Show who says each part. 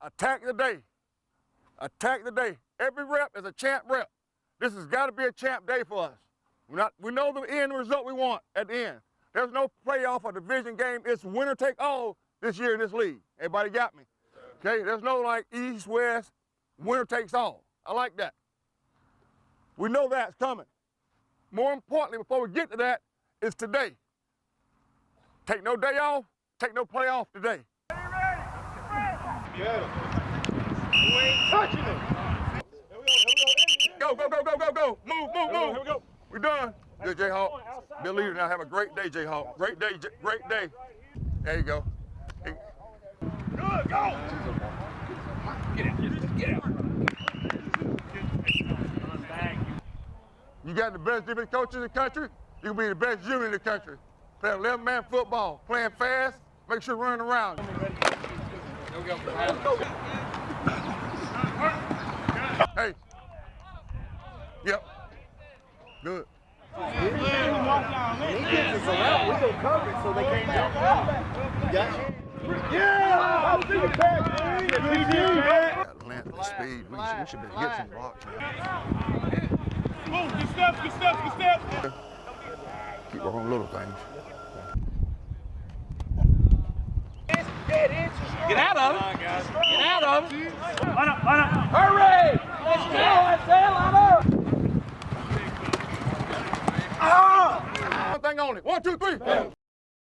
Speaker 1: Attack the day. Attack the day. Every rep is a champ rep. This has got to be a champ day for us. We know the end result we want at the end. There's no playoff or division game. It's winner take all this year in this league. Everybody got me? Okay, there's no like East, West, winner takes all. I like that. We know that's coming. More importantly, before we get to that, is today. Take no day off, take no playoff today.
Speaker 2: Get him. You ain't touching it.
Speaker 1: Go, go, go, go, go, go. Move, move, move. Here we go. We done. Good, J-Hawk. Be a leader now. Have a great day, J-Hawk. Great day, great day. There you go. Hey.
Speaker 2: Good, go.
Speaker 3: Get out. Get out.
Speaker 1: You got the best defense coaches in the country. You can be the best unit in the country. Play 11-man football, playing fast, make sure you're running around. Hey. Yep. Good.
Speaker 2: He gets us around. We go cover it so they can't jump out. Gotcha. Yeah! I'll see you back.
Speaker 1: Got length and speed. We should be able to get some blocks, man.
Speaker 2: Move, good steps, good steps, good steps.
Speaker 1: Keep working on little things.
Speaker 3: Get out of it. Get out of it.
Speaker 2: Line up, line up.
Speaker 3: Hurry! Let's go, I say, line up.
Speaker 1: One thing only. 1, 2, 3.